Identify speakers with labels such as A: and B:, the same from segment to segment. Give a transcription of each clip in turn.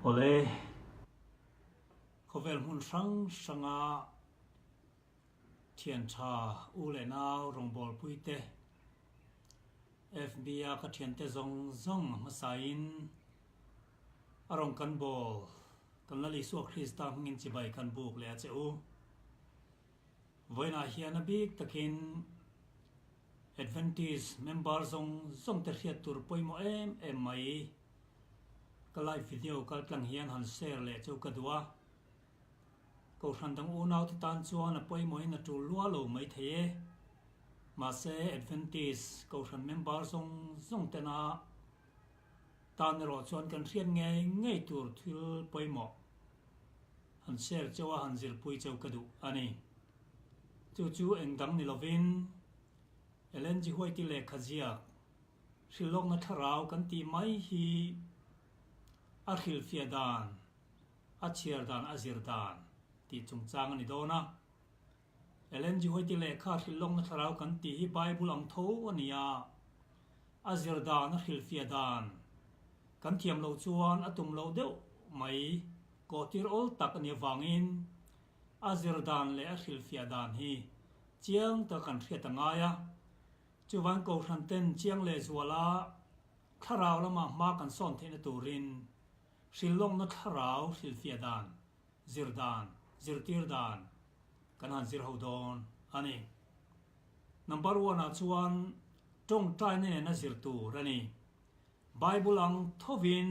A: ole khovel hun sanga thian tha u le naw rongbol puite FBI ka thian te zong masain arong kan bol kan lali su Krista ngin chi bai kan buk le che u voina hian bik takin Adventist member zong te hiat tur poimo em mai ka live video kal tlang hian han share le chu ka duwa ko than dang u naw tan chuan a poimo in a tu lua lo mai the ma se Adventist ko than member zong te na tan ro chuan kan rian ngei tur thil poimo han share chawa han zir pui chau ka du ani chu engdang ni lovin elen ji huai ti le khazia shilong na tharau kan ti mai hi a khil fiadan a chirdan a zirdan ti chungchang ani dona elen ji huai ti le kha shilong na tharau kan ti hi bible ang tho ania a zirdan a khil fiadan kan thiam lo chuan atum lo deuh mai ko tir ol tak ani wangin a zirdan le a khil fiadan hi chiang ta kan thriat angaya chuwan ko than ten chiang le zuala tharau lama ma kan son theina turin shilong na tharau shil fiadan zirdan zirtirdan kan han zir hodon ani number 1 a chuan tong trai ne na zir tu rani bible ang thovin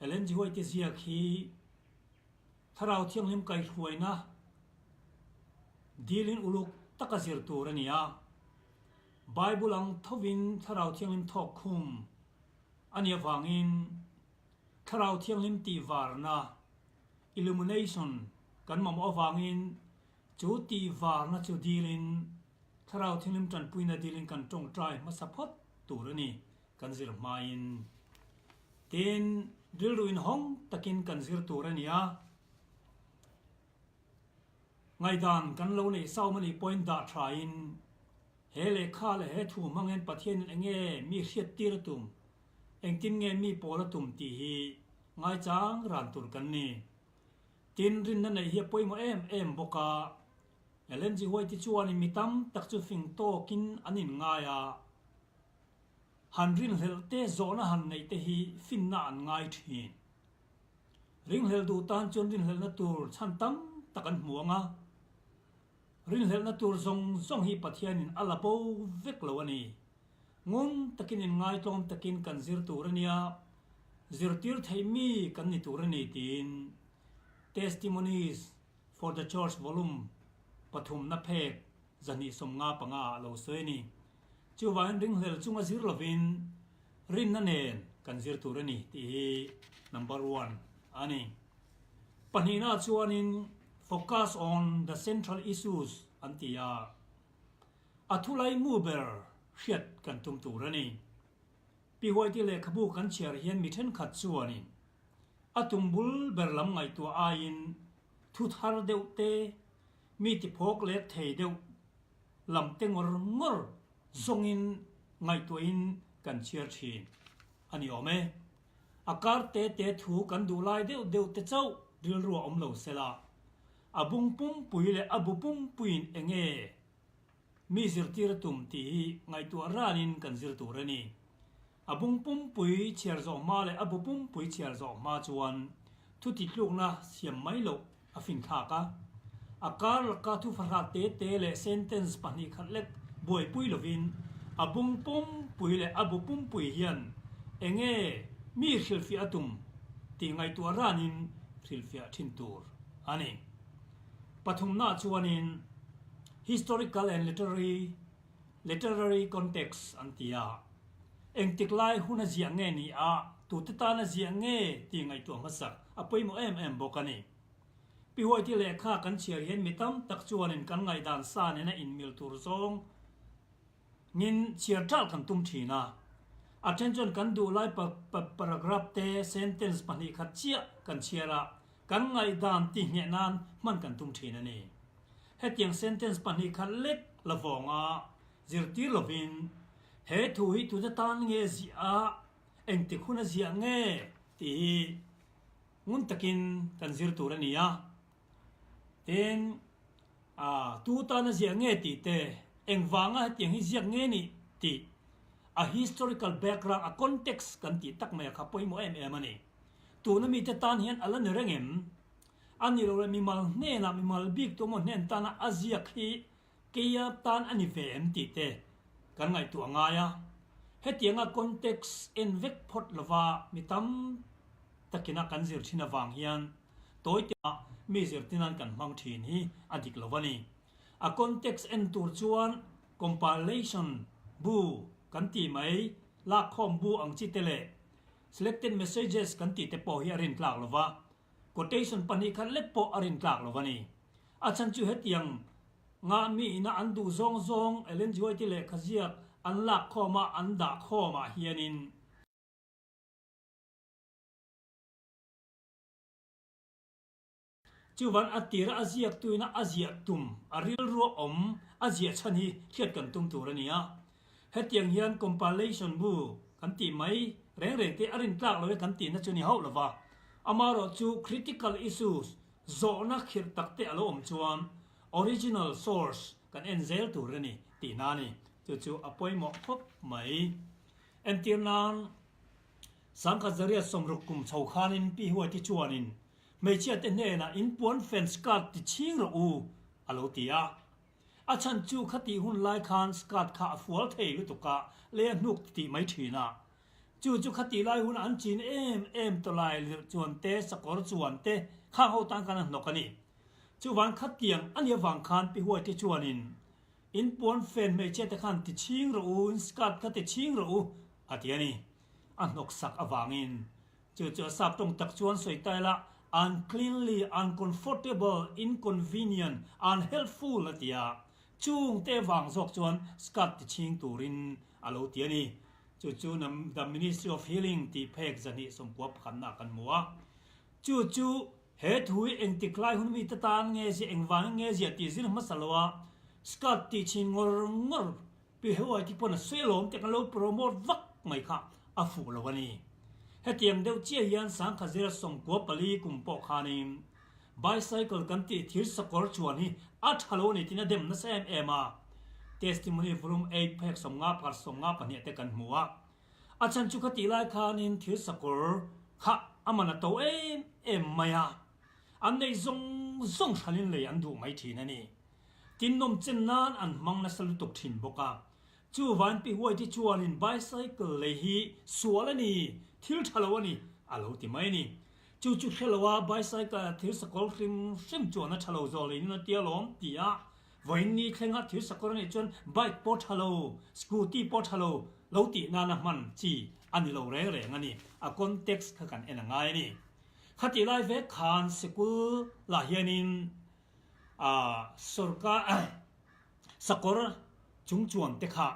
A: elen ji hoi ti zia khi tharau thiang lim kai huaina dilin uluk taka zir tu rania bible ang thovin tharau thiang lim thok khum ania wangin tharau thiang lim ti varna illumination kan mam awangin chu ti varna chu dilin tharau thiang lim tran puina dilin kan tong trai ma sapot turani kan zir main tin dilruin hong takin kan zir turania ngai dan kan lo nei sau mani point da train hele kha le he thu mangen pathian enge mi hriat tir tum engtin nge mi pola tum ti hi ngai chang ran tur kan ni tin rin na nei hi poimo em boka elen ji hoi ti chuan mi tam tak chu fing to kin anin ngaya han rin hel te zona han nei te hi fin na an ngai thin ring hel du tan chon rin hel na tur chan tam takan muanga rin hel na tur zong hi pathian in alapo vek lo ani ngun takin in ngai tlom takin kan zir turania zirtir thaimi kan ni turani tin testimonies for the church volume pathum na phek zani somnga panga lo soini chuwan ring hel chunga zir lovin rin na nen kan zir turani ti number 1 ani panina chuanin focus on the central issues antia athulai muber hriat kan tum turani pi hoi ti le khabu kan chiar hian mi then khat chuani atumbul berlam ngai tu ain thu thar deute mi ti phok le thei deu lam tengor ngor zongin ngai tu in kan chiar thin ani ome akar te thu kan du lai deu te chau ril ru om lo sela abung pum pui le abu pum puin enge mi zirtir tum ti ngai tu ranin kan zir tu rani abung pum pui chiar zo ma le abu pum pui chiar zo ma chuan thu ti tluk na siam mai lo afin kha ka akar ka thu farha te le sentence pani khat lek boi pui lovin abung pum pui le abu pum pui hian enge mi khilfi atum ti ngai tu ranin khilfi thin tur ani pathum na chuanin historical and literary context antia engtiklai huna zia nge ni a tu ta na zia nge ti ngai tu masak apoi mo em bokani pi hoi ti le kha kan chiar hian mitam tak chuanin kan ngai dan sa ne na in mil tur zong nin chiar tal kan tum thina attention kan du lai paragraph te sentence pani khat chia kan chiara kan ngai dan ti nge nan man kan tum thina ni hetiang sentence pani khat lek lavonga zirtir lovin he thu hi tu ta tan nge zia engti khuna zia nge ti ngun takin kan zir tur ania ten tu ta na zia nge ti te engwanga tiang hi ziak nge ni ti a historical background a context kan ti tak mai kha poimo em ani tu na mi te tan hian alan rengem ani lo mi mal ne na mi mal big to mo nen ta na azia khi kia tan ani ve em ti te kan ngai tu anga ya hetianga context en vek phot lova mitam takina kan zir thina wang hian toy ta mi zir tinan kan mang thin hi adik lovani a context en tur chuan compilation bu kan ti mai la khom bu ang chi tele selected messages kan ti te po hi arin tlak lova quotation pani khan let po arin tlak lovani achan chu hetiang nga mi na andu zong zong elen joi ti le khazia an lak khoma an da khoma hianin chuwan atira aziak tuina aziak tum aril ro om azia chani thiat kan tum turania hetiang hian compilation bu kan ti mai reng reng te arin tlak lo kan ti na chuni hau lova amaro chu critical issues zo na khir takte alo om chuan original source kan enzel turani ti nani chu apoimo khop mai entirnan sangkha zaria somrukum chawkhanin pi huai ti chuanin meichia te ne na in puan fence card ti ching ro u alo tia achan chu khati hun lai khan skat kha fual thei lu tuka le nuk ti mai thina chu khati lai hun an chin em to lai chuan te sakor chuan te kha ho tang kan nokani chu wan khatiang ania wang khan pi huai ti chuanin in puan fen meichia te khan ti ching ro u skat kha ti ching ro u atiani an nok sak awangin chu sap tong tak chuan soi tai la uncleanly, uncomfortable, inconvenient, unhelpful atia chung te wang zok chuan skat ti ching turin alo tiani chu nam the Ministry of Healing ti phek zani sompuap khanna kan muwa chu he thui eng ti klai hun mi ta tan nge si eng wang nge zia ti zin masalwa skat ti ching ngor pi hewai ti pon selom te kan lo promote vak mai kha afu lawani hetiam deuh chia hian sang khazira somkua pali kumpo khanin bicycle kan ti thir sakor chuan hi a thalo ni tina dem na sem ema testimony from 8 phek somnga par somnga pahnia te kan hmuwa achan chu khati lai khanin thir sakor kha amana to em maya an nei zong thalin le an du mai thina ni tin nom chen nan an mang na sal tuk thin boka chu van pi huai ti chuanin bicycle le hi sualani thil thalawani alo ti mai ni chu thelawa bicycle thil sakol sim chuana thalo zoli na tialom tia voini thlenga thil sakor ni chon bike pot thalo scooty pot thalo lo ti na man chi ani lo re ngani a context kha kan enangai ni khati lai ve khan school la hianin sarkar sakor chungchuan te kha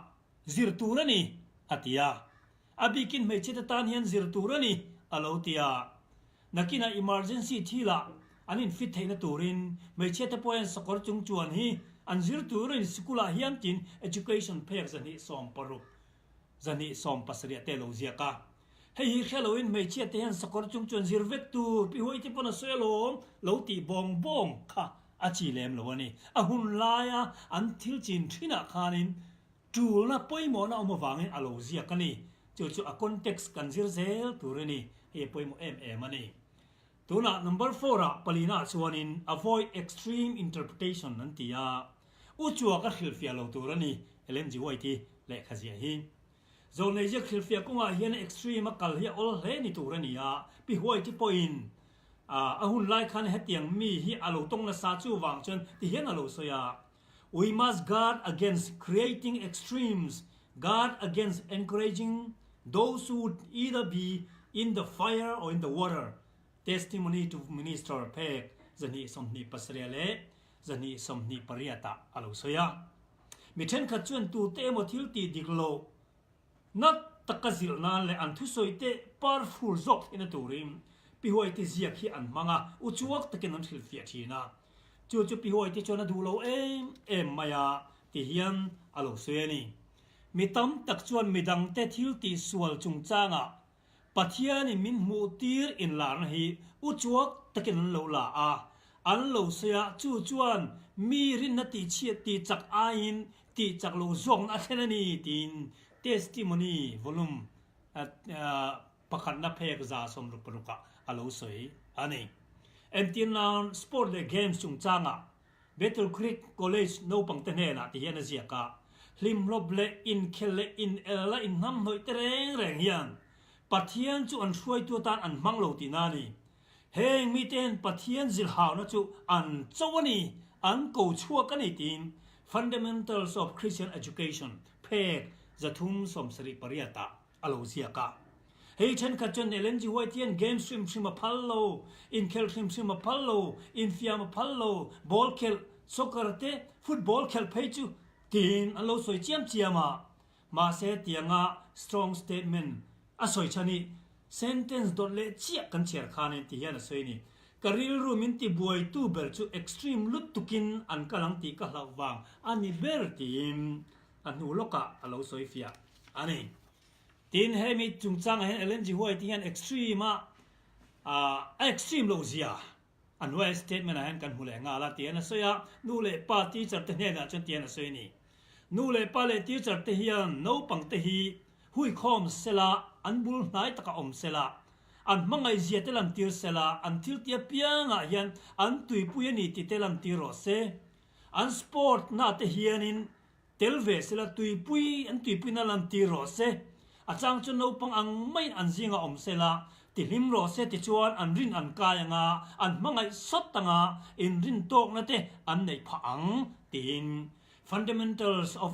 A: zir turani atia abikin meichita tan hian zir turani alo tia nakina emergency thila anin fit theina turin meichita poin sakor chungchuan hi an zir turin skula hian tin education phek zani som paru zani som pasria te lo ziaka hei heloin meichia te hian sakor chungchuan zir vek tu pi hoi ti pona selom lo ti bong kha achi lem lo ani a hun laya an thil chin thina khanin tulna poimo na omawangin alo ziaka ni chu a context kan zir zel turani he poimo em ani tuna number 4 a palina chuanin avoid extreme interpretation nan tia uchua ka khilfia lo turani lmg ti le khazia hi zonei je khilfia kunga hian extreme kal hi ol he ni turani a pi huai ti point a hun lai khan hetiang mi hi alo tong na sa chu wang chen ti hian alo soya we must guard against creating extremes guard against encouraging those who would either be in the fire or in the water testimony to minister pek zani somni pasriale zani somni pariata alo soya mithen kha chuan tu te mo thil ti diklo not takazil nan le an thu soite powerful zok in a turim pi hoi ti zia khi an manga uchuak takin an thil fia thina chu pi hoi ti chona du lo em maya ti hian alo soyani mitam tak chuan midang te thil ti sual chung changa ปัทยานี่มินมูตีร์อินลาร์ฮีอุจวกตะกินโลลาอันโลเสียจู่จวนมีรินนติเชียตีจากอาอินตีจากโลซงอัเทนนีตินเทสติมอนีวอลุ่มประคันนับเพกซาสมรุปรุกะอโลสวยอันนี้เอ็นตินนานสปอร์ตเลเกมส์จุงจางะเบตเทิลคริกคอลเลจโนปังเตเนนะที่เฮนเซียกะลิมลบเลอินเคลเลอินเอลอินน้ำหน่อยเตรงยันปัทยันจูอันช่วยตัวตานอันมังโลตินานีเฮงมีเตนปัทยันจิลฮาวนะจูอันเจ้าวันนี้อันกูชัวกันอีติน Fundamentals of Christian Education เพกจะทุ่มสมสริปริยตาอโลเซียกะเฮ้ยฉันขจรเอเลนจีไวเทียนเกมสตรีมชิมาพัลโลอินเคลสตรีมชิมาพัลโลอินฟิอามาพัลโลบอลเคลซ็อกเกอร์เตฟุตบอลเคลเพจูทีนอโลสวยเจียมเจียมาเสตียงะ strong statement อสวยชนิ sentence ดอลเลเจียกันเชียร์คานที่ยันสวยนี่กริลรูมินติบวยตูเบอร์จู extreme ลุดตุกินอันกำลังตีกะลาวางอันนี้เบอร์ทีมอันนูโลกะอโลสวยฟิอาอันนี้ทีนเฮมิจุงจังเห็นเอเลนจีหัวที่เห็น extreme extreme โลเซียอันว่า statement เห็นกันหูแหลงาลาที่เห็นสวยนูเลปาที่จัดเห็นจนที่เห็นสวยนี่นูเลปาเลที่จัดที่เห็นโนปังที่หุยคอมเซลาอันบุลนายตะกะอมเซลาอันมังไอเจียเตลัมตีร์เซลาอันทิลเตียเปียงะเห็นอันตุยปุยนี่ติเตลัมตีร์โรเซอันสปอร์ตน่าเทียนินเทลเวสละตุยปุยอันตุยปุยน่าลัมตีร์โรเซอาจารย์จนเราปังอังไม่อันซิงอมเซลาติลิมโรเซติชวนอันรินอันกายงาอันมังไอสดตังาอินรินโตกนั่นเตอันในพังติน Fundamentals of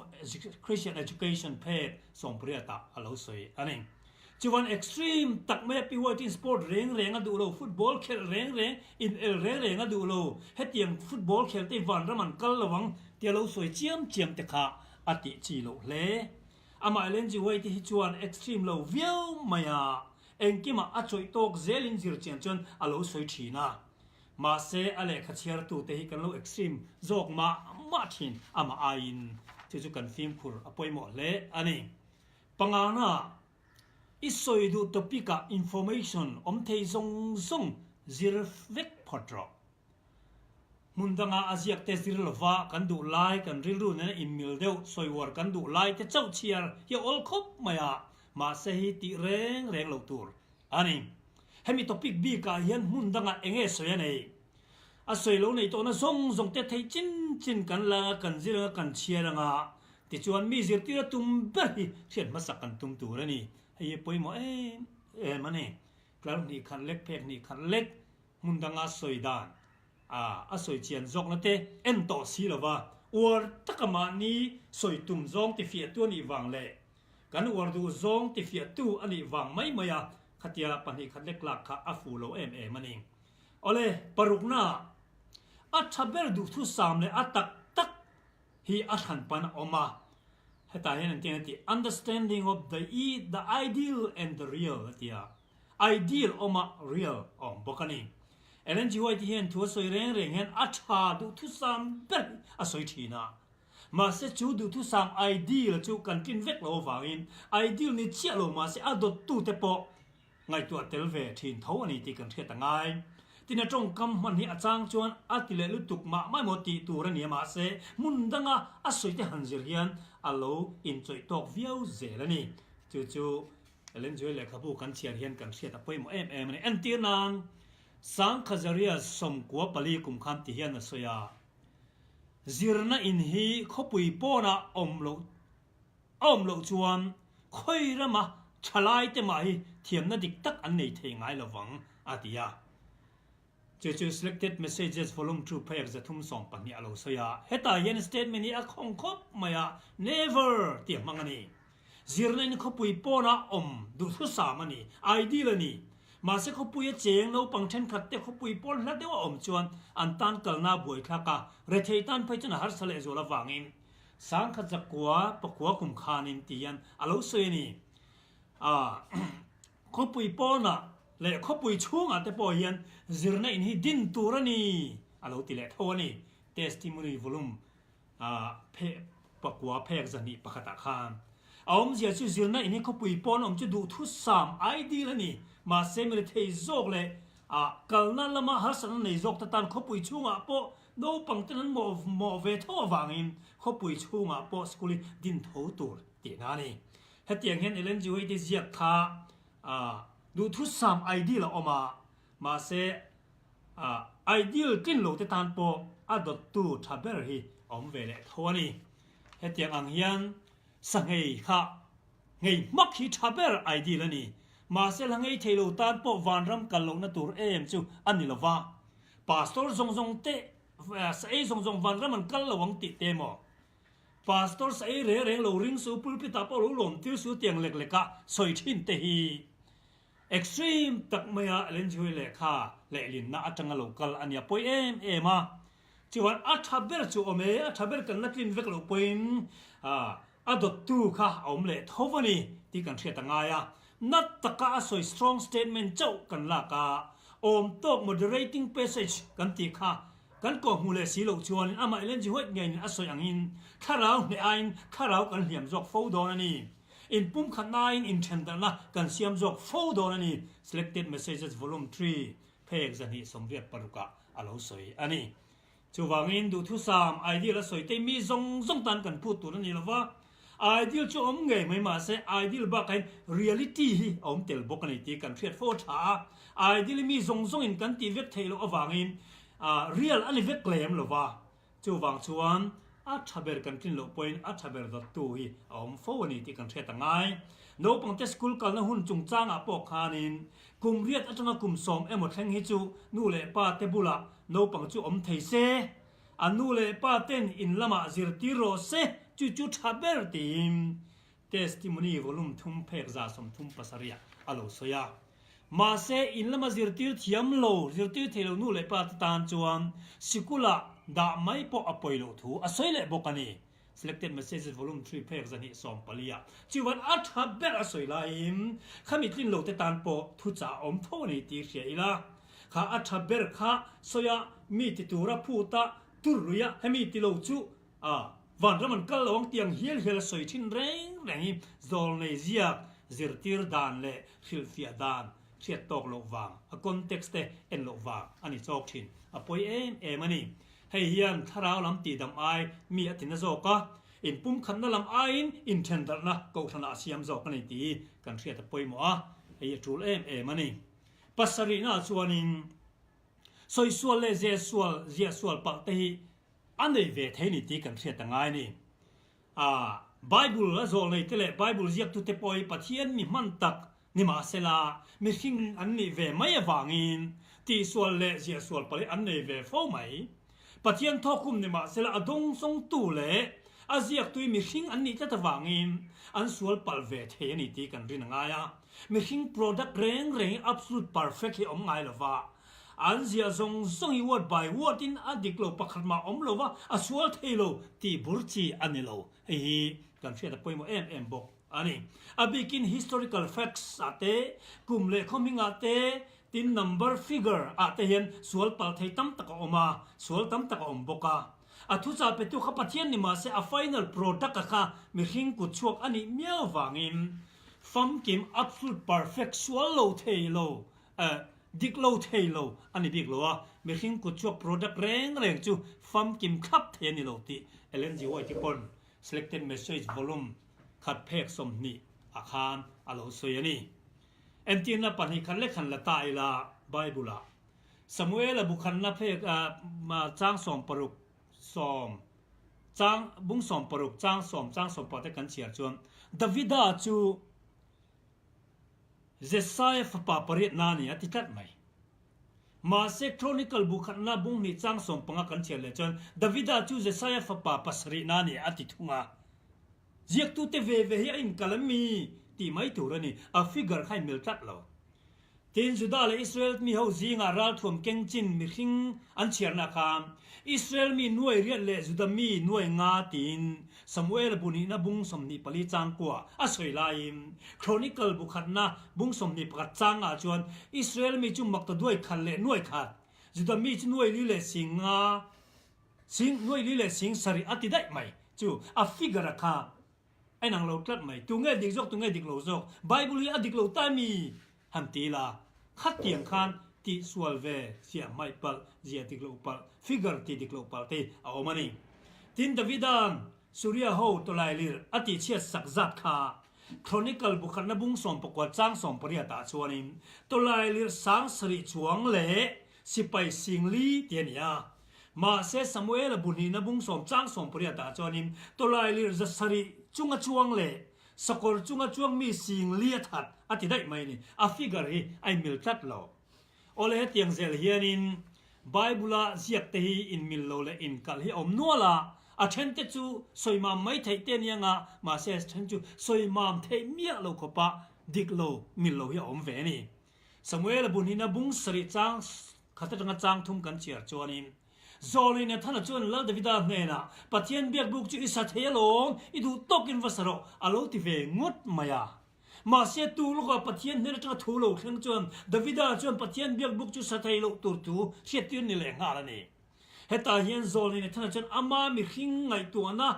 A: Christian Education เพศส่งเปรียตาอโลสวยอันนี้จวน extreme ตักแม่ปีวัยที่สปอร์ตเร่งอดูโลฟุตบอลเคลเร่งอินเอลเร่งอดูโลเฮตียงฟุตบอลเคลที่วันระมันกัลระวังเตียโลสวยเจียมเตะอติจีโลเล่อามาเล่นจีไว้ที่จวน extreme โลวิวมายาเองกิมาอัจฉริตกเซลินจิรเจียนจนอโลสวยทีน่ามาเซอเล็กขเชียร์ตูเตหิกันโล extreme จอกมาทินอามาอาอินที่จุกันฟิล์มคูร์อภัยหมดเล่อันนี้ปังอาน่าอิสอยดูท็อปิกะ information เทยซงจิรเวกพอดรอมุนดังอาเซียเตจิรลวะกันดูไลกันริรูนั่นอิมมิลเดวสอยวอร์กันดูไลเตเจ้าเชียร์เฮียอลคบมาเซฮิติเร่งเหล่าตัวอันนี้ให้มีท็อปิกบีกาเฮียนมุนดังเองสวยนี่อาสวยเหล่านี้ตัวนั้นซงเตเทจินกันละกันจิรกันเชียร์งาติจวนมีจิรติระตุมเบอร์เชียนมาสักกันตุมตัวนี่ไอ้ปุยหมอมันนี่กลางนี่ขันเล็กเพกนี่ขันเล็กมุนดังอาสวยดานอาสวยเชียนจอกนั่นเตเอ็นต่อสีละวะอวดตะกมานี้สวยตุ่มจงที่เฟียตัวนี้วางเล่กันอวดดูจงที่เฟียตัวอันนี้วางไม่มายาขัดยาปันนี้ขัดเล็กหลักข้าอาฟูโลมันนี่เอาเลยปรุกหน้าอัชเบลดูทุสามเลยอัตักฮีอัชันปันออกมาให้ตาเห็นที่ understanding of the ideal and the real ที่ ideal ออกมา real บอกกันนี่เอเลนจีไว้ที่เห็นทัวสวยเร่งเห็นอัชาดูทุสามเบลสวยทีน่ะมาเสจูดูทุสาม ideal จูกันกินเวกโลฟังอิน ideal นี่เชี่ยลงมาเสอดตู้เตปอไงตัวเทลเวทินเท่าอันนี้ที่กันเทียตั้งไงที่นั่นจงคำมันนี่อาจารย์ชวนอัติเลลุตุกมาไม่หมดตีตัวนี่มาเสมุนดังอาศัยที่หันเจียนอโลอินจอยตอกวิวเจแล้วนี่จู่เล่นจอยเล็กขบูกันเชียร์เฮียนกันเชียร์ตะไปหมดนี่อันที่นั้นสังขจริยสมกัวปลีกุมคำที่เฮียนสยาจิรนาอินฮีขบุยปอนะอมโลจวนค่อยระมาฉลายแต่มาฮีเทียมนาดิกตักอันนี้เทงไงระวังอาทิยาจู่ selected messages volume 2 page จะทุ่มส่งปัญญาเราเสียเหตุยัน statement นี้คงคบมายา never เตียมังนี่จิรนันเขาปุยปอนะดูทุสามันนี่ ideal นี่มาเสกเขาปุยเจงเราปังเช่นขัดเตะเขาปุยปอนแล้วเดี๋ยวจวนอันตันกัลนาบวยทักกะเรเทตันไปจนหาสเลโซลาวังอินสังขจักวปะกัวกุมขานินตียันเราเสียนี่เขาปุยปอนะเลยเขาปุยช่วงแต่พอเห็นจิรนัยนี่ดินตัวนี่เราติเล็กเท่านี้ testimony volume เพปะกัวเพกจันนี่ปะขัดขาน อมเสียชื่อเสียงนะอินนี้เขาปุยปอนอมจะดูทุสสามไอเดียแล้วนี่มาเซมิเลเทยโจกเลยกัลนั่นละมาฮัสนันในโจกตันเขาปุยช่วงปอโนปังตันโมเวทอวังอินเขาปุยช่วงปอสกุลิดินทูตัวตีนานี่เหตุอย่างเห็นเอเลนจิวไอเดียค่ะดูทุสสามไอเดียละออกมาเซไอเดียกินโลกตันปออดตูทับเบอร์ฮีอมเวเลทวนี่เหตุอย่างอังยันสังเกตค่ะไงมักฮิทับเบอร์ไอเดียละนี่มาเซลังไงเทโลตันปอวันรำกันลงนัตัวจูอันนี้ละว่าปาสตอร์ทรงเตะเสียทรงวันรำมันกันละวังติเตมอปาสตอร์เสียเร่งโลริงสูปุลปิตาปอลุลมทิวสูเตียงเล็กๆกะสอยทิ้นเตฮีเอ็กซ์ตรีมตักเมียเล่นช่วยเล็กค่ะเล่ลินน่าจังโลกัลอันนี้ปอยมาจีวันอัฐเบอร์จูอเมอัฐเบอร์กันนักลินเวกโลปอยอดตูค่ะอมเล่ทวันนี้ที่กันเชียตั้งไงนัดตะกาสอย strong statement เจ้ากันละกาอมตก moderating passage กันตีค่ะกันก็หูเลสีโลชวนอามาเล่นจีหัวไงนี่อสอยอย่างอินข้าเราในไอ้ข้าเรากันเหลี่ยมจอกโฟดอนนี่อินปุ่มขันนายอินเทนเดนะกันเสียมจอกโฟดอนนี่ selected messages volume 3เพจจะนี่สมเด็จปรุกะอาลูสอยอันนี้จูวางอินดูทุสามไอเดียละสอยแต่มีทรงตันกันพูดตัวนี้ละว่าideal จะอมไงไม่มาเสีย ideal บ้ากัน reality อมเตลบอกกันอีกทีกันเทียดโฟช้า ideal มีทรงอินกันตีเวทเทลอวางอินreal อันนี้เวทเกลมหรือว่าจะวางชวนทับเบอร์กันกินโลปอยน์ทับเบอร์ดัตตุยอมโฟนี่ที่กันเทียดตั้งไงโนปังเตสกุลกันละหุ่นจงจ้างปอกคานินกุมเรียดจังกุมสมหมดแห่งฮิจูนู่เลยป้าเตบุละโนปังจูอมเทเซนู่เลยป้าเต้นอินละมาซิรติโรเซจุดทับเบอร์ทีม testimony volume ทุ่มเพกซาสมทุ่มภาษาเรียอโลสยามาเซอินละมาซิรติร์ที่ยมโลซิรติร์เทโลนูเลปาตตานจวนสิกุละดาไม่ปออปอยโลทูอสวยเลบอกกันนี่ selected messages volume 3เพกซานิสองปลียาจีวันอัทับเบอร์อสวยไลม์ข้ามีทิ้งโลเตตานปอทุจ่าอมโทนี่ตีเสียอีละข้าอัทับเบอร์ข้าสวยมีติตูระพูตาตุรุยะให้มีติโลจูวันนั้นมันก็ลงเตียงเฮียลสวยทิ้งแรงโซลเนเซียซิรติร์ดานเล่ฟิลฟิอาดานเชียตอกโลวางคอนเท็กซ์เตเอ็นโลวางอันนี้จอกทิ้งปอยมันนี่ให้เฮียนถ้าเราลำตีดำไอมีอธินโซกะอินปุ่มขันนั่นลำไออินเทนเดอร์นะก็ธนาเซียมจอกกันนี่ตีกันเชียตปอยมัวให้จูลมันนี่ปัสสรีน่าชวนิงสวยสวยเลยเจียสวยปักตีอันนี้เวทนี่ที่กันเสียตั้งไงนี่ไบเบิลละโซนเลยที่เลยไบเบิลเรียกตุเตปอยปัทเทียนมีมันตักนี่มาเสลามีสิ่งอันนี้เวไม่วางอินที่ส่วนเล่เสียส่วนไปอันนี้เวฟ้าไหมปัทเทียนทอคุมนี่มาเสลาดงทรงตู้เล่อาเซียกตุยมีสิ่งอันนี้จะวางอินอันส่วนปัลเวทนี่ที่กันรินไงมีสิ่ง product เร่ง absolute perfect ที่อมไงหรอวะอันเสียทรงอีวอดใบวอดอินอดีตโลปักขัดมาอมโลว่าอสวลเทโลที่บุรชีอันนี้โลเฮ้ยกันเชื่อแต่ปอยโมบอกอันนี้บิกิน historical facts อาเต้กุมเล่คอมิงอาเต้ติน number figure อาเต้เห็นสวลปัลเทตั้มตะกอมาสวลตั้มตะกอมบกาทุจาเปตุขับปัทยันนี่มาเสีย final product ค่ะมีหิงกุดชวกอันนี้เมียววางอินฟัมกิม absolute perfect สวลโลเทโลดิกโลเทโลอันนี้ดิกโลอ่ะมีหิงกุดชวก product เร่งจูฟัมกิมขับเทนี่โลติเอเลนจิวไอที่ปน selected message volume ขัดเพกสมนี่อาคารอโลสวยนี่เอ็นตีน่ะปัญหาคันเล็กคันละตายละไบเบิลละสมัยละบุคันละเพกมาจ้างสมปรุกสมจ้างบุ้งสมปรุกจ้างสมปอดกันเฉียดจวนดาวิดาจูเจสายฟปาปริตนานี่อธิกัดไหมมาเซคโทรนิคอลบุคันละบุ้งนี่จ้างสมปังกันเฉียดเลยจวนดาวิดาจูเจสายฟปาปัสรินานี่อธิทุงะเจียกตุเตเวเฮียอินกัลมีที่ไม่ถูกนี่a figure ให้มิลตัดเราทีนจุดาเลยอิสราเอลมีเขาจีงาราลทุ่มเก่งจินมีหิงอันเชียร์นักามอิสราเอลมีหน่วยเรียนเลจุดามีหน่วยงาตินสมัยละบุญนะบุ้งสมนิปลีจางกว่าสวยลายโครนิคอลบุคันนะบุ้งสมนิปกัดจางอาจวนอิสราเอลมีจุ่มมักตะด้วยคันเล่หน่วยขาดจุดามีหน่วยลิเลสิงหน่วยลิเลสิงสริอติได้ไหมจู่a figure ค่ะ ไอ้นางเราตัดไหมตัวเงี้ยดิกจกตัวเงี้ยดิกโลจกไบเบิลอดิกโลตามีหันตีละขัดเตียงคันตีสวลเวเสียไม่ปัลเสียดิกโลปัลฟิกเกอร์ตีดิกโลปัลตีเอามานี่ทินดาวิดานสุริยะโฮตัวไลลิร์อติเชียสักจัดขาครอนิคอลบุคคลนบุงสมปกวดจ้างสมปริยตาชวนินตัวไลลิร์สังสริชวงเล่สิไปสิงลีเตียนยามาเซสมุเอลบุนีนบุงสมจ้างสมปริยตาชวนินตัวไลลิร์จะสริจุงชวงเล่สกอลจุงชวงมีสิงลีทัดอติได้ไหมนี่อาฟิกร์ฮีไอมิลทัดโลโอเลเตียงเซลเฮียนินไบเบิลเสียกเตฮีอินมิลโลเลอินกัลฮีอมนัวละอาเชนเตจูสวยมามไม่ไทยเตียนยังอ่ะมาเซสเชนจูสวยมามไทยเมียโลกปะดิกโลมิลโลฮีอมเวนี่สมัยละบุญหินะบุงสริจางขัดจังจางทุ่มกันเชียร์จวนินโซลินท่านจวนลดวิดาเนนะปัจเจียนเบียกบุกจูอิสัตเฮลงอิดูตกินวัสโรอโลติเวงดมายามาเสียตูลูกปัจเจียนเนี่ยจะทูโลกทั้งจวนดาวิดาจวนปัจเจียนเบียกบุกจูสัตเฮโลตูตูเสียตีนนี่แหละงาละนี่เฮตาเฮียนโซลินท่านจวนอามามีขิงไงตัวนะ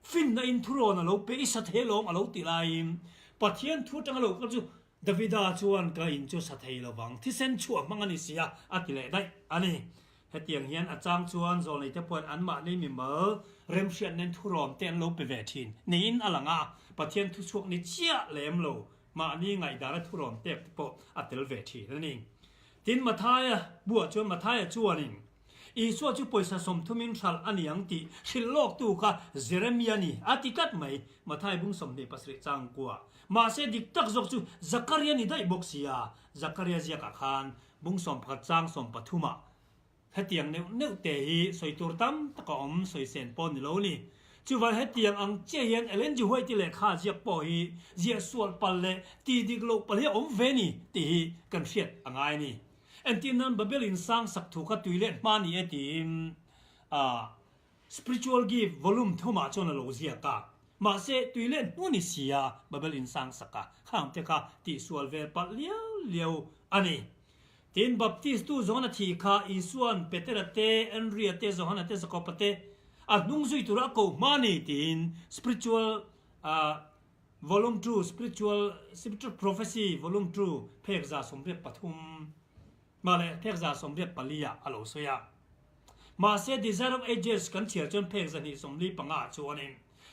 A: ฟินในอินทรอนอโลเปอิสัตเฮลงอโลติลายปัจเจียนทูจังอโลก็จูดาวิดาจวนก็อินจูสัตเฮโลวังที่เส้นชั่วมังอันนี้เสียอัติเลได้อันนี้เฮตียงเฮียนอาจารย์ชวนโซลิจะพวนอันมาในมิเมอร์เริ่มเชียนเน้นทุรอมเต้นโลไปเวทินนี่อินอลังอ่ะปัจเจียนทุช่วงนี้เชี่ยเลมโลมาอันนี้ไงดาร์ทุรอมเต้ปออัตเลเวทีนั่นเองทินมาทายบัวชวนมาทายชวนเองอีส่วนจุปอยสะสมทุมินชัลอันยังตีชิลโลกตูค่ะเจเรมียานีอาติกัดไหมมาทายบุ้งสมเด็จปัสริจังกัวมาเสดิกตักจกจูซักการียนี่ได้บอกเสียซักการียเสียกับขานบุ้งสมพัดจังสมปฐุมะเฮตียงเนวเตฮีสวยตัวตั้มตะกอมสวยเซนปอนนี่โลนี่จูวันเฮตียงอังเจียนเอเลนจูไว้ที่เลขาเจียปอยเจียส่วนปัลเลตีดิกโลปัลเฮอมเวนี่ตีกันเฟียดอังไงนี่อันที่นั้นบับเบลินสร้างสักถูกตุยเล่นมานี่เอติมspiritual gift volume ทั่วมาจนเราเสียกามาเสตุยเล่นนู่นนี่เสียบับเบลินสร้างสักกะข้ามเตค่ะที่ส่วนเวปัลเลี้ยวอันนี้ทีนบัพติสตูจงนาทีค่ะอีส่วนเปเตระเตอันเรียเตจงนาเตสกอปเตอันนุ่งสุยตุระกูมานี่ทีน spiritual volume 2 spiritual prophecy volume 2เพกษาสมเด็จปฐุมมาเลยเพกษาสมเด็จปลียาอโลสยามาเส desire of ages กันเฉียจนเพกษานี่สมรีปังอาชวนเอง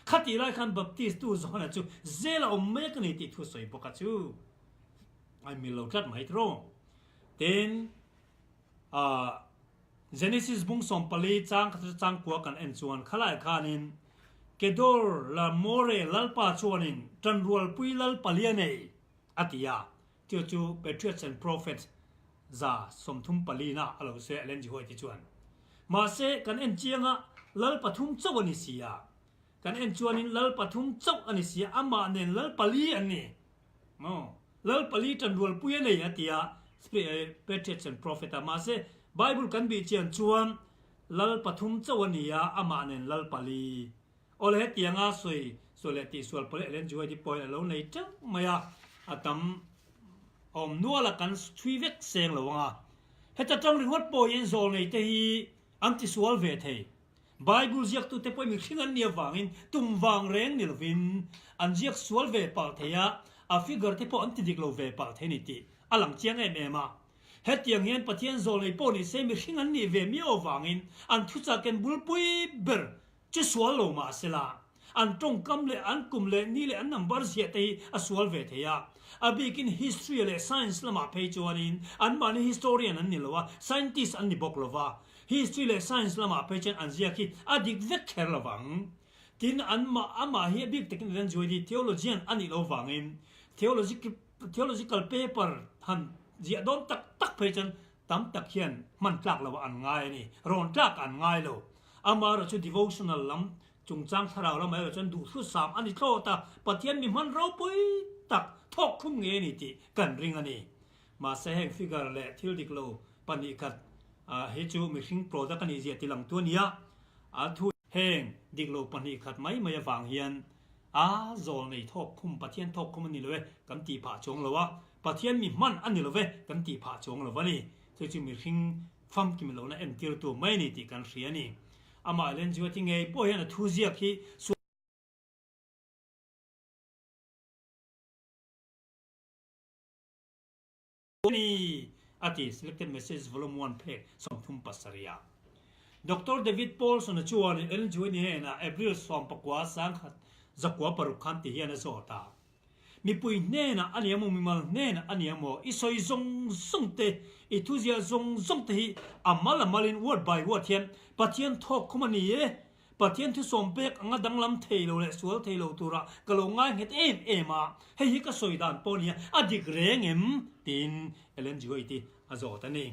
A: ขัดอีไรคันบัพติสตูจงนาจูเซลอมเมกนี่ติดทุสอยปกจูไอมิโลจัดไม่ตรงเต็นGenesis บุ้งสมปลีจางจางกัวกันเอ็นชวนขลายคานินเกดอร์ลาโมเรลัลปาชวนินจันรัวปุยลัลปลีเนยอัติยาเที่ยวจูเปเทรียสแอนด์โปรเฟตซาสมทุมปลีน่าอโลเซเลนจิโฮติชวนมาเซกันเอ็นเจียงะลัลปทุมเจ้าอันิสียกันเอ็นชวนินลัลปทุมเจ้าอันิสียอามาเนนลัลปลีอันนี้ลัลปลีจันรัวปุยเนยอัติยาPatriots and Prophet มาเส Bible กันบีเจียนชวนลัลปฐุมเจ้าวันนี้อามาเนนลัลปลีโอเลเตียงอาสวยสวยเลติสวลเปลเลนจวยที่ปอยแล้วในเจ้าไม่อะอาตมอมนัวละกันช่วยเวกเสียงหรอวะเฮตจังริงวัดปอยนโซในเตฮีอันติสวลเวทเฮ Bible เรียกตัวเตปอยมีขิงอันเนียววังอินตุมวังเร่งนิลวินอันเรียกสวลเวปาเทียอาฟิกร์เตปออันติดิกโลเวปาเทนิติอลังเจียงเอเมมาเฮตียงเงินปะเทียนโซเลยปนิเซมิขิงอันนี้เวมีอวังอินอันทุจักเนบุลปุยเบอร์จะสวลโลมาเสลาอันตรงกำเลอันกุมเลนี่เลอันนัมบาร์เสียตีอสวลเวทยาอบิกิน history เล science ละมาเพจวานินอันมานี่ historian อันนี้ละวะ scientist อันนี้บอกละวะ history เล science ละมาเพจอันเสียคีอดีตเวกเคร์ละวังทินอันมาเฮียบิกเทคนิคเรื่องจวยดี theologian อันนี้ละวังอิน theological paper หันเจียดอนตักเพจนตั้มตักเขียนมันจักละว่าอันง่ายนี่รอนจักอันง่ายโลอามาเราจะ devotional ลำจุงจังทาราวเราไม่เราจะดูทุกสามอันนี้โทษตาปะเทียนมีมันเราปุยตักทอกคุ้มเงี้ยนี่ติกันริงอันนี้มาเสงฟิกเกอร์เล่ทิลดิกโลปันอีกัดเฮจูมิชิงโปรดักต์นี้เจียติลังตัวเนี้ยทุเฮงดิกโลปันอีกัดไม่ยฟังเฮียนโซนในทอกคุ้มปะเทียนทอกคุ้มนี่เลยกันตีผ่าชงเลยวะปะเทียนมีมันอันนี้เลยกันตีผ่าชงเลยวะนี่ซึ่งจะมีชิงฟัมกิมโลนะเอ็นติร์ตัวไม่นี่ติกันเสียนี่อามาเล่นจวดที่ไงพวกเห็นทุเรียกที่ นี่อติ selected message volume 1 เพลงสมทุมปัสริยาDr. David Paulson na chuan in el juin he na April som pakwa sang khat zakwa paruk khan ti hian zota mi pui ne na aniamo mi mal ne na aniamo isoi zong zong te ithuzia zong zong te hi amal amalin word by word hian pathian thok khumani e pathian thu som pek anga danglam theilo le sual theilo tura kalo ngai het ema hei hi ka soidan ponia adik rengem tin elen juin ti azota ni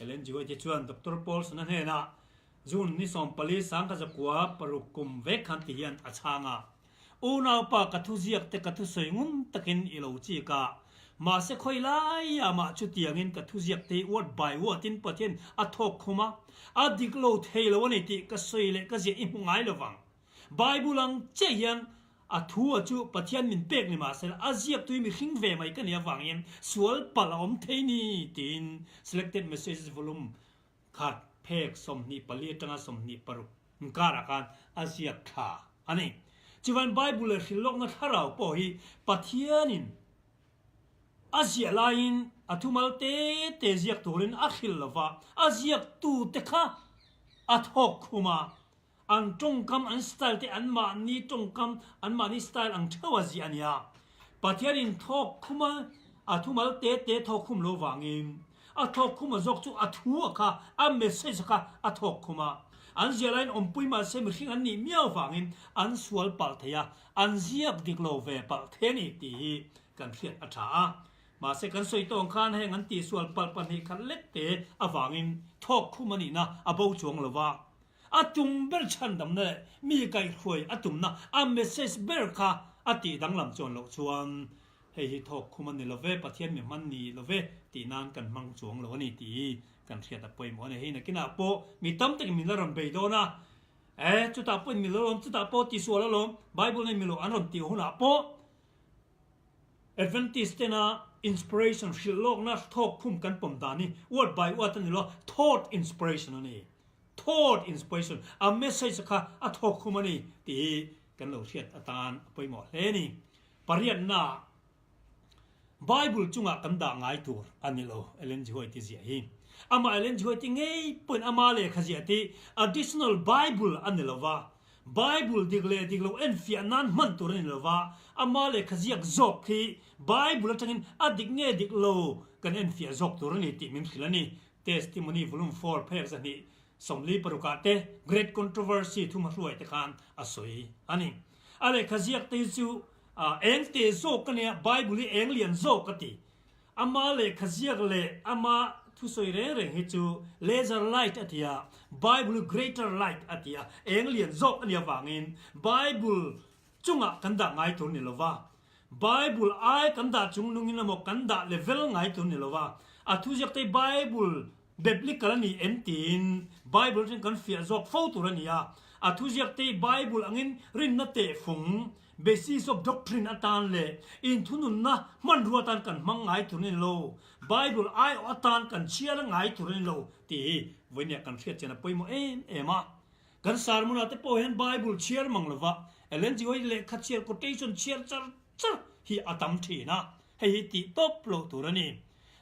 A: elen juin ti chuan Dr. Paulson na he na Jun ni som pali sang ka zakwa parukum ve khan ti hian achanga una pa kathuziak te kathu soingum takin ilo chi ka ma se khoi lai ya ma chu tiangin kathuziak te word by word in pathian athok khuma adiklo theilo ni ti ka soile ka je imungai lowang bible ang che hian athu achu pathian min pek ni ma se aziak tui mi hring ve mai ka nia wangin sual palom theini tin selected messages volume khatเพกสมนิปลีตังสมนิปรุการาการอาเซียขาอันนี้จีวันไบเบิลสิลกนัทฮาราปอฮีปัทยานินอาเซียไลน์อัตุมัลเตเตเซียกตูรินอัคิลลวะอาเซียกตูเตคะอัทฮกคุมาอันจงคำอันสไตล์ที่อันมานี่จงคำอันมานี่สไตล์อันเทวาซีอันยาปัทยานินทอกคุมาอัตุมัลเตทอกคุมโลวางิมอัทอกคุมาจกจูอัทหัวค่ะอันเมสเซจค่ะอัทอกคุมาอันเจริญอมปุยมาเสมือนอันนี้มีเอาฟังอินอันสวลปัลเทียอันเจียบดิกโลเวปัลเทนี่ตีกันเพียรอัฐามาเสกันสวยตรงข้านให้งันตีสวลปัลปันให้คันเล็กเตอฟังอินทอกคุมานี่นะอบ่าวจวงละว่าอัตุมเบอร์ชันดำเนมีไก่ข่อยอัตุมนะอันเมสเซจเบอร์ค่ะอัติดังลำจวนหลอกชวนให้ทอกคุมันนี่ละเวปะเทียนมีมันนี่ละเวตีนานกันมังจวงละวนี่ตีกันเทียตะปอยหมอเนี่ยนักกินอาโปมีตั้มแต่มีละรำไปโดนะจุดตาปอยมีละรำจุดตาโปตีสัวละรำไบเบิลในมีละอันรำตีหัวหน้าโป Adventist นะ inspiration ฟิลโลกนะทอกคุมกันปมดานี่ word by word นี่ละทอด inspiration นี่ทอด inspiration อ่ะ message ค่ะอ่ะทอกคุมันนี่ตีกันเราเทียตอาตานปอยหมอเลยนี่ปริยันน่ะBible จุงะกันด่างไงตัวอันนี้เราเอเลนจิโฮติเสียหิอามาเอเลนจิโฮติไงปุ่นอามาเลขเสียติ additional Bible อันนี้เราว่า Bible ดิกเลดิกเราเอ็นฟิอานันมันตัวนี้เราว่าอามาเลขเสียกจบที่ Bible จังอินอดิกเงดิกโลกันเอ็นฟิอาจบตัวนี้ติมิมขิลนี่ testimony volume 4 เพจนี้สมลีปรุกาเต great controversy ทุกมาช่วยตะการอสวยอันนี้อะไรขเสียกติจูเอ็งเตโซกันเนี่ยไบเบิลเอ็งเลียนโซกันตีอามาเลขเสียกเลอามาทุสอยเร่งให้จูเลเซอร์ไลท์อัตยาไบเบิล greater light อัตยาเอ็งเลียนโซกันเนี่ยฟังอินไบเบิลจุงอ่ะกันด่าไงตัวนี้ละว่าไบเบิลไอกันด่าจุงนุ่งอินละมกันด่าเลเวลไงตัวนี้ละว่าอ่ะทุจักแต่ไบเบิลเบบลิกกันนี่เอ็นตีนไบเบิลจึงกันเฟียโซกฟูตัวนี้อ่ะทุจักแต่ไบเบิลอังอินรินนัตเตฟงbasis of doctrine atan le in thunun na man ruatan kan mangai thunin lo bible ai atan kan chiar ngai thunin lo ti voinia kan thriat chena poimo ema kan sarmuna te po hen bible chiar manglova elen ji oi le khachiar quotation chiar char char hi atam thi na hei ti top lo turani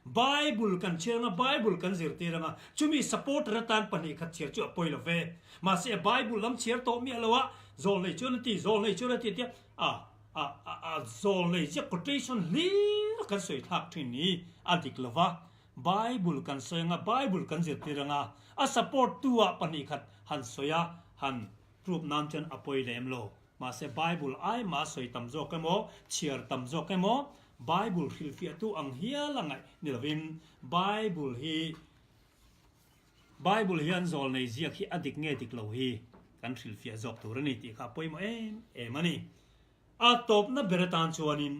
A: Bible kan chiar na Bible kan zirti ranga chumi support ratan pani khachiar chu apoi lo ve ma se Bible lam chiar to mi alawa zol nei chunati zol nei chunati tia zol nei che quotation li kan soi thak thin ni adik lova Bible kan soinga Bible kan zirti ranga a support tua pani khat han soya han group nam chen apoi lem lo ma se Bible ai ma soi tamzo ka mo chiar tamzo ka mo Bible hilfia tu ang hia langai nilavin Bible hian zol nei zia khi adik nge dik lo hi kan hilfia zok turani ti kha poimo mani a top na beratan chuanin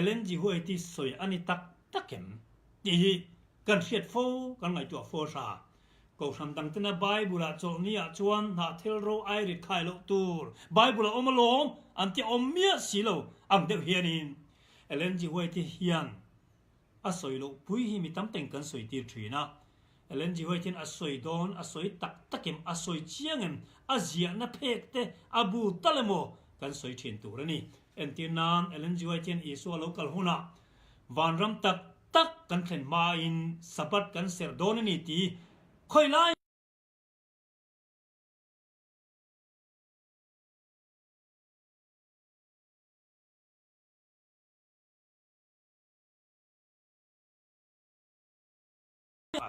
A: LNG huai ti soi ani tak takem ti kan hriat fo kan ngai tu fo sa ko sam dang tena Bible a chol nia chuan na thel ro ai ri khai lo tur Bible omalom anti ommia silo ang de hianin LNG huai ti hian a soi lo pui hi mi tam teng kan soi ti thina LNG huai tin a soi don a soi tak takem a soi chiangem a zia na phek te abu talemo kan soi thin turani entinan LNG huai tin isu local huna van ram tak ตักกันเข็นมาอินสับัดกันเสรโดนนี่ตีค่อยไล่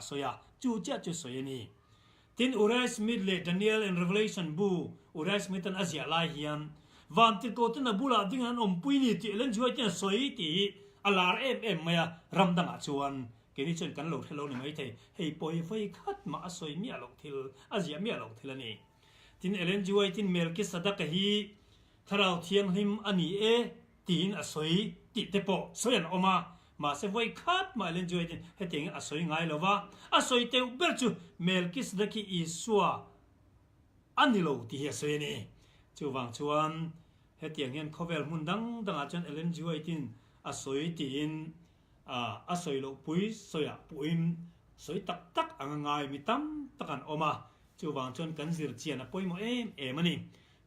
A: สอยจูเจ้าสอยนี่ทินอุไรสมิธเลดานิเอล in Revelation บูอุไรสมิธันอาเซียไลเฮียนวันที่โกตันบูลาดิ้งอันอมปุยนี่ตีเล่นช่วยเจ้าสอยตีอาลาร์มายารำดังอาชวนเกนี่ชนกันหลอกเทลนี่ไม่ใช่ให้ปล่อยไฟขัดมาสอยมีหลอกเทลอาเซียมีหลอกเทลนี่ทินเล่นช่วยทินเมลกิสดักฮีถ้าเราเทียงหิมอันนี้ตีนสอยตีเตปสอยอันออกมาเสวยขัดมาเล่นช่วยทินให้ถึงสอยง่ายแล้วว่าสอยเตวเบลจูเมลกิสดักอีสัวอันนี้เราที่สอยนี่จูวังชวนให้ถึงเห็นเขาเวลมุนดังอาจารย์เล่นช่วยทินสอยตีนสอยโลปุยสอยปุยสอยตักง่ายมีตั้มตักันออกมาจูวังชวนกันสิร์เจียนปุยโมมันนี่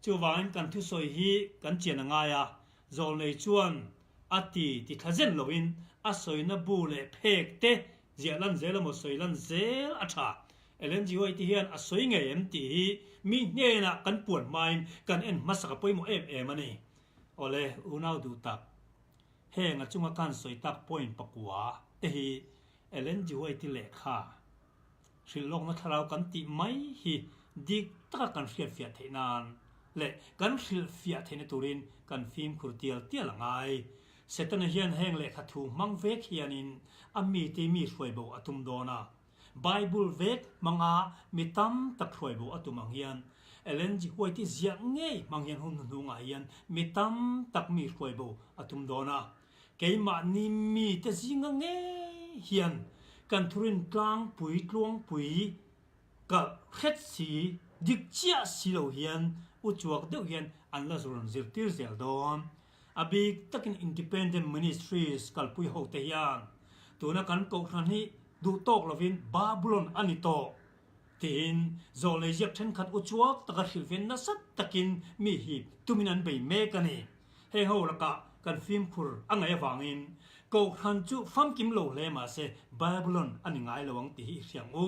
A: จูวังกันทุสอยฮีกันเจียนง่ายโจลในชวนอติที่ทัศน์โลวินสอยนับบูเลเพกเตเจียลันเซลมสอยลันเซลอัชาเล่นจีไว้ที่เฮียนสอยเงี้ยมตีมีเนี่ยนะกันปวดไม้กันมาสักปุยโมมันนี่โอเลอุณาดูตักเฮงจุงกันสวยตักปอยปกัวเตฮีเล่นจูไอติเล็กค่ะสิลงนัทเรากันติไม่ฮีดิกตักกันเฟียเทนานเละกันเฟียเทนตูรินกันฟิล์มคุรเตียลเตียลงไงเสตันเฮียนเฮงเล็กขัดถูมังเวกเฮียนินมีตีมีช่วยโบอตุมโดนาไบเบิลเวกมังมีตั้มตักช่วยโบอตุมังเฮียนเล่นจีไว้ที่เสียงเงยมังเฮียนหุ่นหุ่นงเฮียนมีตั้มตักมีช่วยโบอตุมโดนาเกี่ยมานิมีแต่สิ่งเงี้ยเฮียนกันทุรินกลางปุ๋ยกลวงปุ๋ยกับเฮ็ดสีดิกเจียสีเหลาเฮียนอุจวกเดียวเฮียนอันละส่วนสิร์ติร์เซลดอนอบิกตักิน independent ministries กับปุ๋ยหกเทียนตัวนักการก่อการนี้ดูโตกลวินบาบิโลนอันนี้โตทีนโซเลเจียบเช่นขัดอุจวกตะการหิลเวนนัสตักินมีหีบตุมินันไปเมกันนี่เฮาละกะกันฟิล์มคุรอันไหนฟังอินก็ฮันจูฟัมกิมโลเลมาเซบาบิโลนอันนี้ง่ายระวังตีเสียงอู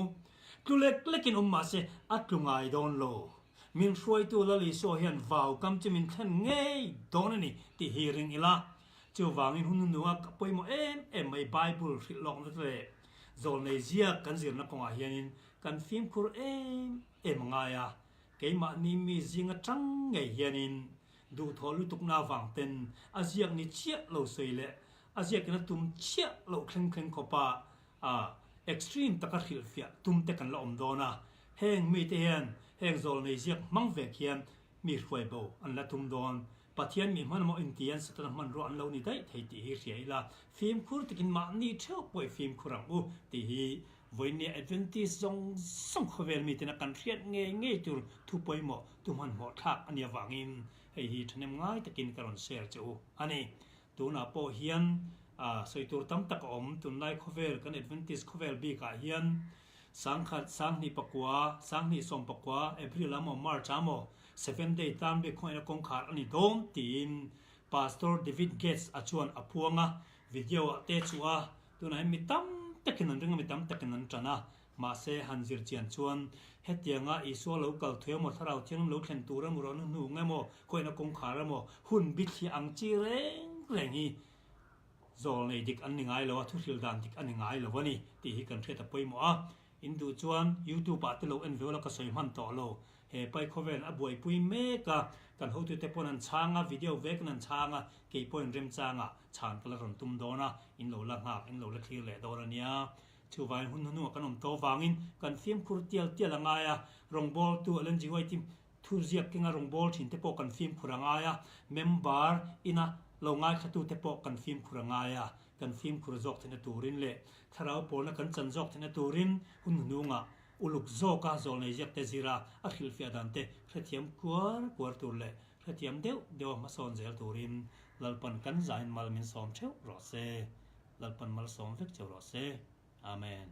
A: กลุเล็กกินมาเซอัดลุงไงโดนโลมินช่วยตัวละลิโซเฮียนวาวกำจะมินแทนเงยโดนนี่ตีฮีริงอีละจูวางอินหุ่นนัวกับปอยโมไม่ไบเบิลฟิลองนั่นเลยโซนในเซียกันสิรนักของอาเฮียนินกันฟิล์มคุรง่ายเกี่ยมานี่มีสิ่งจังไงเฮียนินดูทอลุตุกนาฟังเต็นอาเซียนี่เชี่ยเราสวยเลยอาเซียกันตุ้มเชี่ยเราเคร่งขบextreme ตะกัดหิลฟิยตุ้มเตกันละอมโดนะแห้งมีเตียนแห้งโซลในเซียมังเวกเฮียนมีรวยโบอันละตุ้มโดนปัทยันมีมันมออินเตียนสตร์มันร้อนเรานี่ได้ไทยตีเสียละฟิล์มคุรตะกินมานี่เช่าป่วยฟิล์มคุรังอูตีวันนี้ Adventist ส่งขบวนมีแต่นักการเรียนเงี้ยจุดทุบป่วยหมดตุมันหมดทักอันนี้วางอินให้ฮีทำง่ายตะกินการเสียจูอันนี้ตัวน่ะพอเฮียนสวยตัวตั้มตะกอมตุนไล่ขบวนกัน Adventist ขบวนบีกาเฮียนสังนี่ปกัวสังนี่ส่งปกัวเอพริลามอมาร์ชามอ7 day ตามเบคอยนักกงขาอันนี้โดมทีน Pastor David Gates อาชวนอพวงวิดีโอเตชัวตัวนั้นมีตั้มตะกินนั่นเรื่องมีตั้มตะกินนั่นจันนะมาเซฮันซิร์เจียนชวนเฮตียงอีสัวลูกเก่าเทียมหมดถ้าเราเทียงลูกเห็นตัวเราหมดเราหนุ่งไงโมคอยนักกงขาเราโมหุ่นบิดที่อังจีเร่งฮีโซลในดิกอันนี้ง่ายแล้วทุกสิ่งดันดิกอันนี้ง่ายแล้ววันนี้ที่ฮิกันเทตะไปหมดอินดูชวนยูทูบปัตตโลเอ็นวิวแล้วก็สวยมันต่อโลเฮไปขบวนอบวยปุยเมกะกันหูตัวเตปนันช่างวิดีโอเวกนันช่างเกี่ยปอยเริมช่างชานกระรอนตุ้มโดนะอินโลละหักอินโลละคลีเลโดระเนียชูวายหุ่นนัวกันอมโตฟังอินกันฟิล์มคุรเตียลเตียละง่ายรงบอลตัวเล่นจีไว้ทีมทูเรียกกิงรงบอลถิ่นเตปกันฟิล์มคุรังง่ายเมมเบอร์อินะเราง่ายขัดตัวเตปกันฟิล์มคุรังง่ายกันฟิล์มคุรจอกที่นตูรินเล่ถ้าเราปนกันจันจอกที่นตูรินหุ่นนัวอุลุกโซกาโซลในเจ็บเตจิระอัคิลฟิอาดันเตเรติยมกัวตัวเล่เรติยมเดียวมาสอนเจลตูรินลลปันกันใจมัลมินสอมเชวรอเซลลปันมัลสอมเวกเชวรอเซอาเมน